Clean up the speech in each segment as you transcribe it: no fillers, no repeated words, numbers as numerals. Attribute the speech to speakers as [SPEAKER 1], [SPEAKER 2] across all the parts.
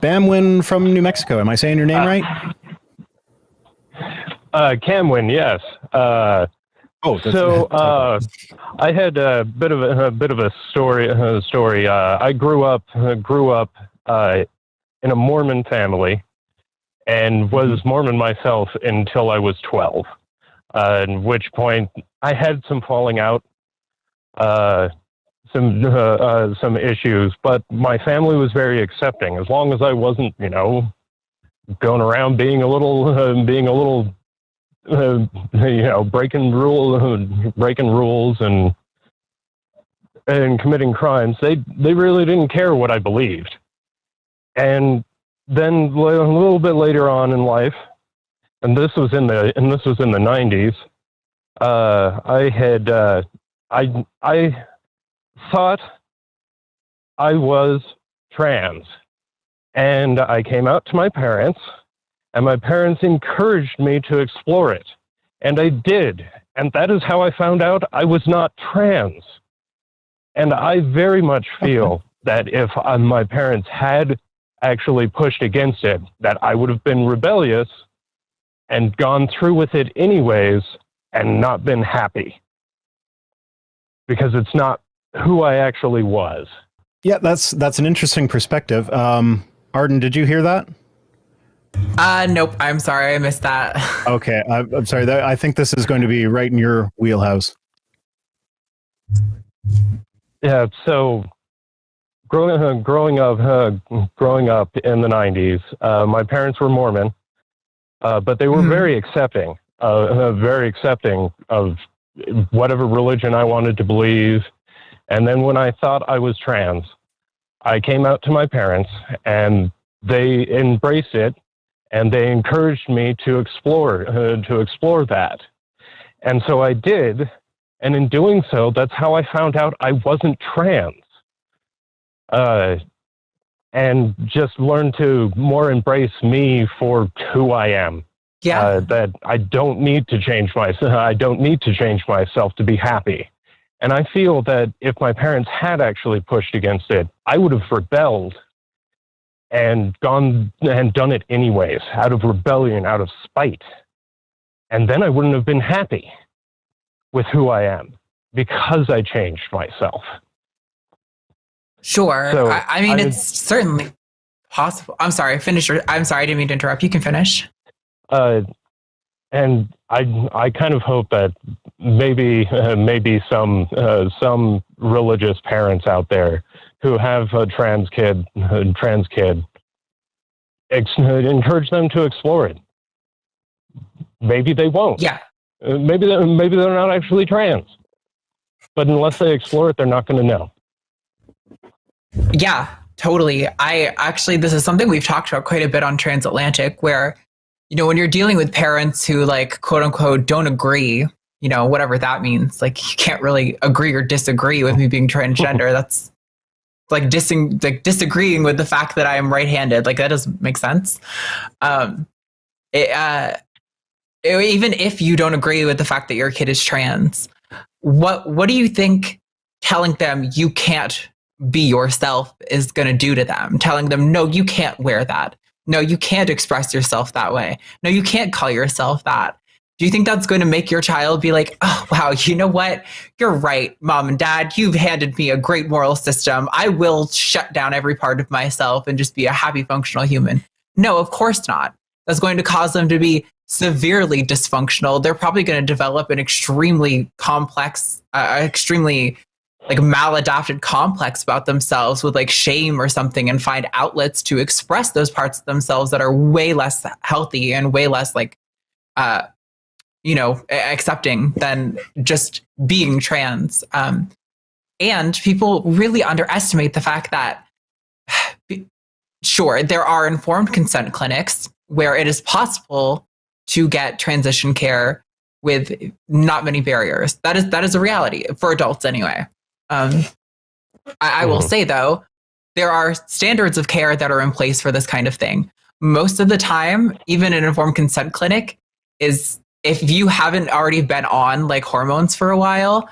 [SPEAKER 1] Bamwin from New Mexico. Am I saying your name right?
[SPEAKER 2] Camwyn, yes. I had a bit of a story. I grew up in a Mormon family, and was Mormon myself until I was 12. At which point I had some falling out, some issues, but my family was very accepting as long as I wasn't, going around being a little, breaking rules and committing crimes. They really didn't care what I believed. And then a little bit later on in life, and this was in the 90s, I thought I was trans, and I came out to my parents, and my parents encouraged me to explore it, and I did, and that is how I found out I was not trans. And I very much feel that if my parents had actually pushed against it, that I would have been rebellious and gone through with it anyways and not been happy, because it's not who I actually was.
[SPEAKER 1] Yeah, that's an interesting perspective. Arden, did you hear that?
[SPEAKER 3] Nope. I'm sorry, I missed that.
[SPEAKER 1] Okay, I'm sorry. I think this is going to be right in your wheelhouse.
[SPEAKER 2] Yeah. So, growing up in the 90s, my parents were Mormon, but they were very accepting of whatever religion I wanted to believe. And then when I thought I was trans, I came out to my parents, and they embraced it, and they encouraged me to explore that. And so I did, and in doing so, that's how I found out I wasn't trans. And just learned to more embrace me for who I am.
[SPEAKER 3] Yeah.
[SPEAKER 2] That I don't need to change myself to be happy. And I feel that if my parents had actually pushed against it, I would have rebelled and gone and done it anyways, out of rebellion, out of spite. And then I wouldn't have been happy with who I am, because I changed myself.
[SPEAKER 3] Sure.
[SPEAKER 2] So,
[SPEAKER 3] I mean, it's certainly possible. I'm sorry, I'm sorry, I didn't mean to interrupt. You can finish.
[SPEAKER 2] And I kind of hope that maybe some religious parents out there who have a trans kid, encourage them to explore it. Maybe they won't.
[SPEAKER 3] Yeah.
[SPEAKER 2] Maybe they're not actually trans. But unless they explore it, they're not going to know.
[SPEAKER 3] Yeah, totally. This is something we've talked about quite a bit on Transatlantic, where, when you're dealing with parents who, like, quote unquote, don't agree, whatever that means, like, you can't really agree or disagree with me being transgender. That's like disagreeing with the fact that I am right-handed. Like, that doesn't make sense. Even if you don't agree with the fact that your kid is trans, what do you think telling them you can't be yourself is going to do to them? Telling them, no, you can't wear that. No, you can't express yourself that way. No, you can't call yourself that. Do you think that's going to make your child be like, oh, wow, you know what? You're right, Mom and Dad. You've handed me a great moral system. I will shut down every part of myself and just be a happy, functional human. No, of course not. That's going to cause them to be severely dysfunctional. They're probably going to develop an extremely complex, extremely like maladapted complex about themselves with like shame or something, and find outlets to express those parts of themselves that are way less healthy and way less like, accepting than just being trans. And people really underestimate the fact that, sure, there are informed consent clinics where it is possible to get transition care with not many barriers. That is a reality for adults anyway. I will say, though, there are standards of care that are in place for this kind of thing. Most of the time, even an informed consent clinic is, if you haven't already been on like hormones for a while,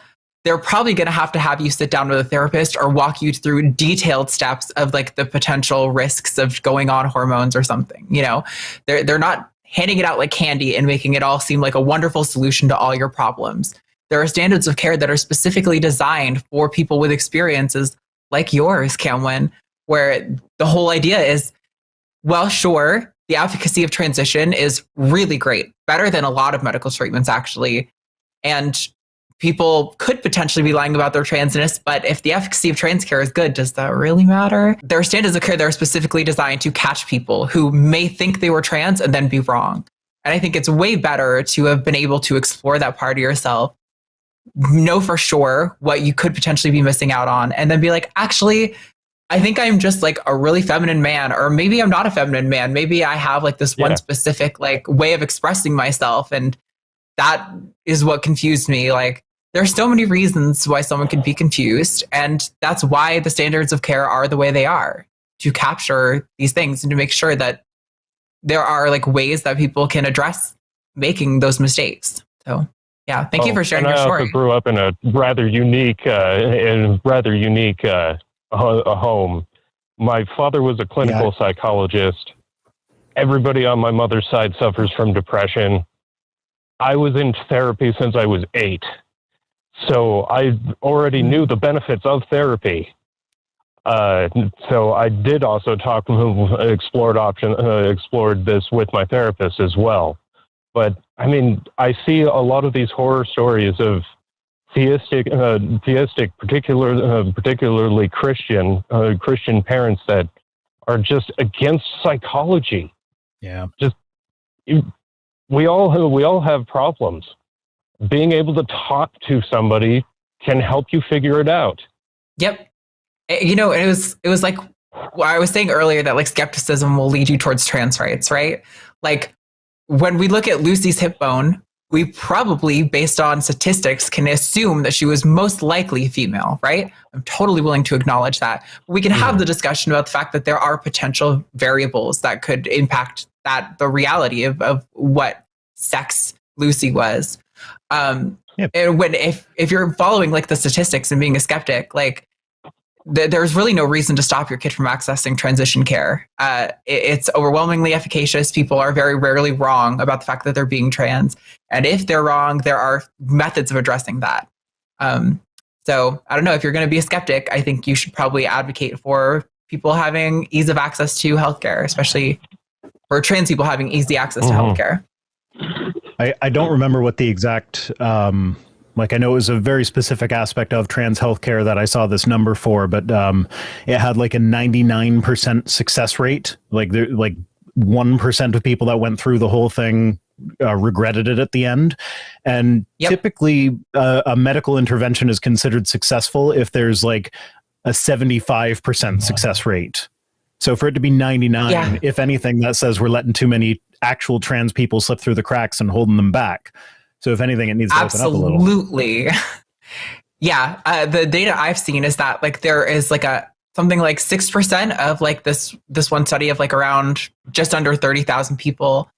[SPEAKER 3] they're probably going to have you sit down with a therapist or walk you through detailed steps of like the potential risks of going on hormones or something. You know, they're not handing it out like candy and making it all seem like a wonderful solution to all your problems. There are standards of care that are specifically designed for people with experiences like yours, Camwyn, where the whole idea is, well, sure, the efficacy of transition is really great, better than a lot of medical treatments, actually. And people could potentially be lying about their transness, but if the efficacy of trans care is good, does that really matter? There are standards of care that are specifically designed to catch people who may think they were trans and then be wrong. And I think it's way better to have been able to explore that part of yourself, know for sure what you could potentially be missing out on, and then be like, actually, I think I'm just like a really feminine man, or maybe I'm not a feminine man. Maybe I have like this one specific like way of expressing myself, and that is what confused me. Like, there's so many reasons why someone could be confused, and that's why the standards of care are the way they are, to capture these things and to make sure that there are like ways that people can address making those mistakes. So yeah, thank you for sharing your story.
[SPEAKER 2] I also grew up in a rather unique home. My father was a clinical psychologist. Everybody on my mother's side suffers from depression. I was in therapy since I was 8. So I already knew the benefits of therapy. So I did also explored this with my therapist as well. But I mean, I see a lot of these horror stories of theistic, particularly Christian parents that are just against psychology.
[SPEAKER 1] Yeah,
[SPEAKER 2] we all have problems. Being able to talk to somebody can help you figure it out.
[SPEAKER 3] Yep. You know, it was like what I was saying earlier, that like skepticism will lead you towards trans rights, right? Like when we look at Lucy's hip bone, we probably, based on statistics, can assume that she was most likely female, right? I'm totally willing to acknowledge that. We can have the discussion about the fact that there are potential variables that could impact the reality of what sex Lucy was. And if you're following like the statistics and being a skeptic, like there's really no reason to stop your kid from accessing transition care. It's overwhelmingly efficacious. People are very rarely wrong about the fact that they're being trans. And if they're wrong, there are methods of addressing that. So I don't know, if you're going to be a skeptic, I think you should probably advocate for people having ease of access to healthcare, especially for trans people having easy access to healthcare.
[SPEAKER 1] I don't remember what the exact, like I know it was a very specific aspect of trans healthcare that I saw this number for, but it had like a 99% success rate. Like 1% of people that went through the whole thing regretted it at the end. And typically a medical intervention is considered successful if there's like a 75% success rate. So for it to be 99, if anything, that says we're letting too many actual trans people slip through the cracks and holding them back. So if anything, it needs to open up a little.
[SPEAKER 3] Absolutely. Yeah. The data I've seen is that like there is like something like 6% of like this one study of like around just under 30,000 people,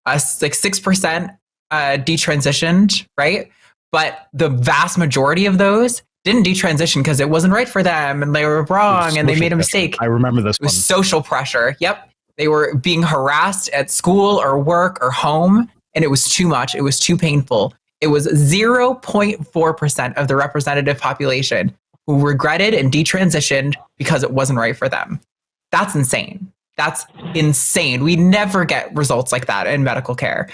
[SPEAKER 3] like 6% detransitioned, right? But the vast majority of those didn't detransition because it wasn't right for them and they were wrong and they made a mistake.
[SPEAKER 1] I remember this. It
[SPEAKER 3] was social pressure. Yep. They were being harassed at school or work or home, and it was too much. It was too painful. It was 0.4% of the representative population who regretted and detransitioned because it wasn't right for them. That's insane. That's insane. We never get results like that in medical care.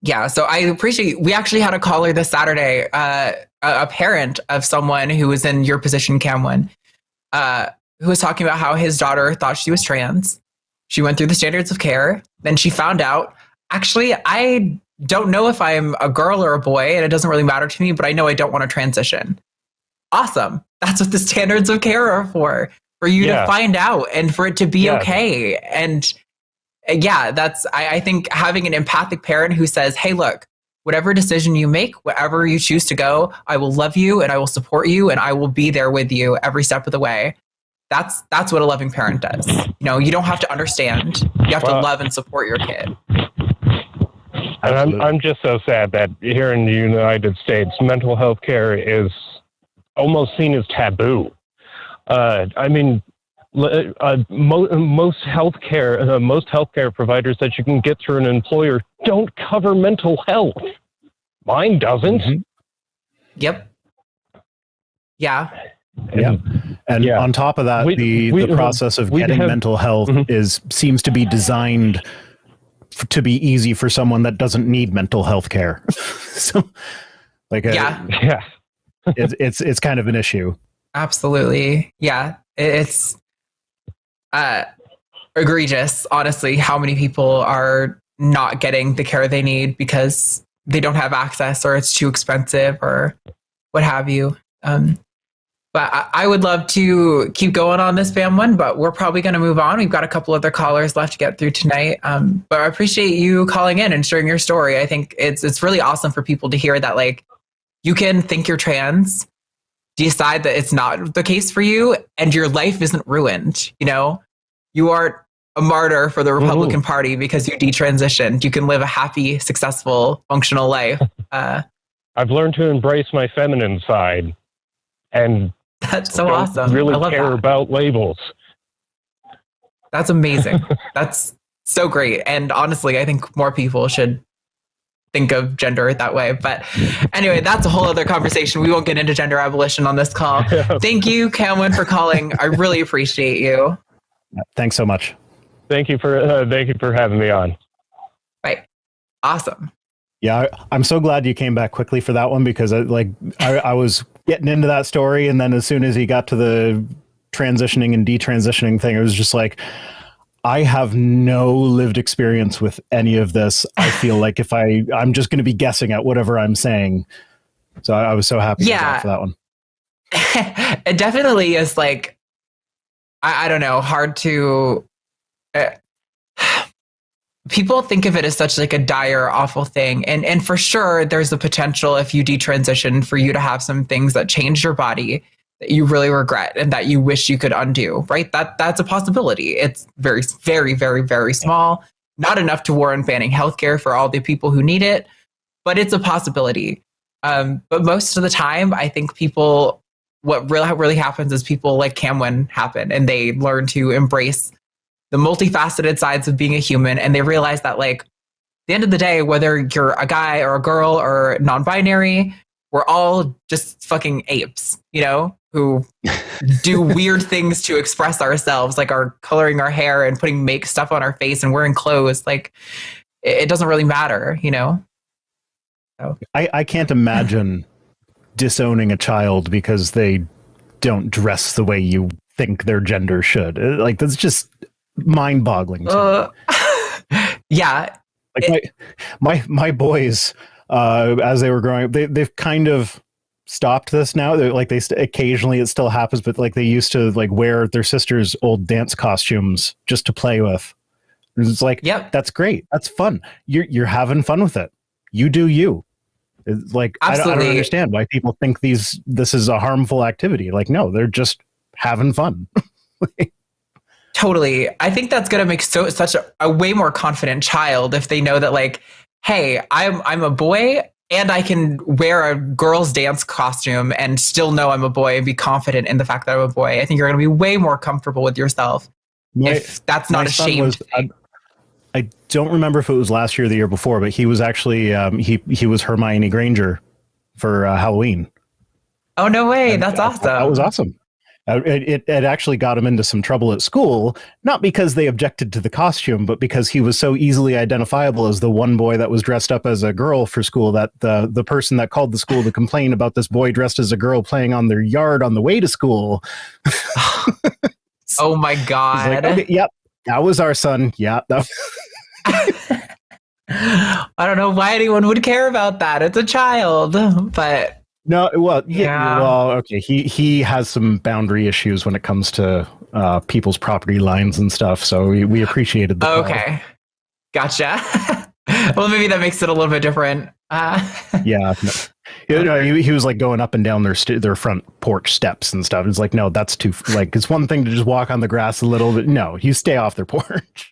[SPEAKER 3] Yeah, so I appreciate, we actually had a caller this Saturday, a parent of someone who was in your position, Camwyn, who was talking about how his daughter thought she was trans. She went through the standards of care. Then she found out, actually, I don't know if I'm a girl or a boy, and it doesn't really matter to me, but I know I don't want to transition. Awesome. That's what the standards of care are for you to find out and for it to be okay. And I think having an empathic parent who says, hey, look, whatever decision you make, wherever you choose to go, I will love you and I will support you and I will be there with you every step of the way. That's what a loving parent does. You know, you don't have to understand. You have to love and support your kid.
[SPEAKER 2] And
[SPEAKER 1] Absolutely.
[SPEAKER 2] I'm just so sad that here in the United States, mental health care is almost seen as taboo. I mean, most healthcare providers that you can get through an employer don't cover mental health. Mine doesn't.
[SPEAKER 1] Mm-hmm.
[SPEAKER 3] Yep. Yeah.
[SPEAKER 1] Yeah. And
[SPEAKER 2] Yeah.
[SPEAKER 1] on top of that, the process of getting mental health seems to be designed to be easy for someone that doesn't need mental health care. So like,
[SPEAKER 2] Yeah.
[SPEAKER 1] it's kind of an issue.
[SPEAKER 3] Absolutely. Yeah. It's egregious, honestly, how many people are not getting the care they need because they don't have access or it's too expensive or what have you. But I would love to keep going on this BAM one, but we're probably going to move on. We've got a couple other callers left to get through tonight. But I appreciate you calling in and sharing your story. I think it's really awesome for people to hear that, like, you can think you're trans, decide that it's not the case for you, and your life isn't ruined. You know, you aren't a martyr for the Republican Party because you detransitioned. You can live a happy, successful, functional life.
[SPEAKER 2] I've learned to embrace my feminine side, and
[SPEAKER 3] that's so
[SPEAKER 2] don't
[SPEAKER 3] awesome.
[SPEAKER 2] really
[SPEAKER 3] I love
[SPEAKER 2] care
[SPEAKER 3] that.
[SPEAKER 2] about labels.
[SPEAKER 3] That's amazing. That's so great. And honestly, I think more people should think of gender that way. But anyway, that's a whole other conversation. We won't get into gender abolition on this call. Thank you, Camwyn, for calling. I really appreciate you.
[SPEAKER 1] Thanks so much.
[SPEAKER 2] Thank you for having me on.
[SPEAKER 3] Right. Awesome.
[SPEAKER 1] Yeah, I'm so glad you came back quickly for that one, because I was getting into that story, and then as soon as he got to the transitioning and detransitioning thing, it was just like, I have no lived experience with any of this. I feel like if I'm just going to be guessing at whatever I'm saying. So I was so happy for that one.
[SPEAKER 3] It definitely is like, I don't know, hard to... people think of it as such like a dire, awful thing. And for sure, there's the potential, if you detransition, for you to have some things that change your body that you really regret and that you wish you could undo, right? That's a possibility. It's very, very, very, very small, not enough to warrant banning healthcare for all the people who need it, but it's a possibility. But most of the time, I think what really happens is people like Camwyn happen, and they learn to embrace the multifaceted sides of being a human. And they realize that, like, at the end of the day, whether you're a guy or a girl or non-binary, we're all just fucking apes, you know, who do weird things to express ourselves, like coloring our hair and putting make stuff on our face and wearing clothes. Like, it doesn't really matter, you know? So.
[SPEAKER 1] I can't imagine disowning a child because they don't dress the way you think their gender should. Like, that's just mind-boggling to me.
[SPEAKER 3] Yeah.
[SPEAKER 1] Like my boys, as they were growing up, they've kind of stopped this now. They're like, occasionally it still happens, but like they used to like wear their sister's old dance costumes just to play with. It's like,
[SPEAKER 3] yep,
[SPEAKER 1] that's great. That's fun. You're having fun with it. You do you. It's like, I don't understand why people think this is a harmful activity. Like, no, they're just having fun.
[SPEAKER 3] Totally. I think that's going to make such a way more confident child if they know that, like, hey, I'm a boy and I can wear a girl's dance costume and still know I'm a boy and be confident in the fact that I'm a boy. I think you're going to be way more comfortable with yourself if that's not a shame.
[SPEAKER 1] I don't remember if it was last year or the year before, but he was actually he was Hermione Granger for Halloween.
[SPEAKER 3] Oh, no way. That's awesome.
[SPEAKER 1] That was awesome. It actually got him into some trouble at school, not because they objected to the costume, but because he was so easily identifiable as the one boy that was dressed up as a girl for school, that the person that called the school to complain about this boy dressed as a girl playing on their yard on the way to school.
[SPEAKER 3] Oh my God.
[SPEAKER 1] Like, okay, yep, that was our son. Yeah.
[SPEAKER 3] I don't know why anyone would care about that. It's a child, but...
[SPEAKER 1] No, well, yeah. Well, okay. He has some boundary issues when it comes to people's property lines and stuff. So we appreciated the
[SPEAKER 3] okay, gotcha. Well, maybe that makes it a little bit different.
[SPEAKER 1] Yeah, no. You know, he was like going up and down their front porch steps and stuff. It's like, no, that's too, like, it's one thing to just walk on the grass a little bit. No, you stay off their porch.